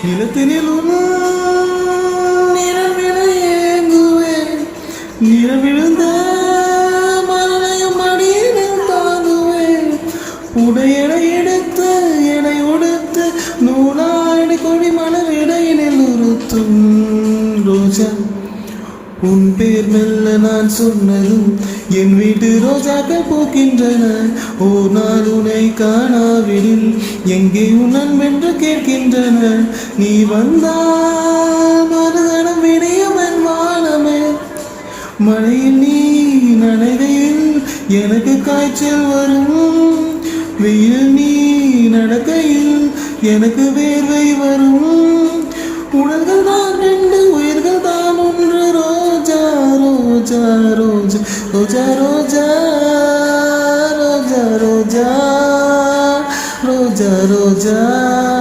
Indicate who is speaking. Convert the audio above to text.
Speaker 1: நிலத்தினிலும் நிழல் ஏங்குவேன், நிழல் விழுந்த மரணையும் அடியினில் தாங்குவேன். உடையடை எடுத்து எடை உடுத்து நூலாடி கொடி மலர் இடையினில் உறுத்தும் ரோஜா. உன் பேர் மெல்ல நான் சொன்னதும் என் வீட்டு ரோஜாக்கள் பூக்கின்றன. ஓர் நாள் உன்னை காணாவிடில் எங்கே உன் அன்பென்று கேட்கின்றன. நீ வந்தால் மறுதனம் விடியும் என் வானமே. மழையில் நீ நனைகையில் எனக்கு காய்ச்சல் வரும். வெயில் நீ நடக்கையில் எனக்கு வேர்வை வரும். உடல்கள் தான் ரெண்டு, உயிர்கள் தான் ஒன்று. ரோஜா ரோஜா ரோஜா ரோஜா ரோஜா ரோஜா ரோஜா ரோஜா ரோஜா.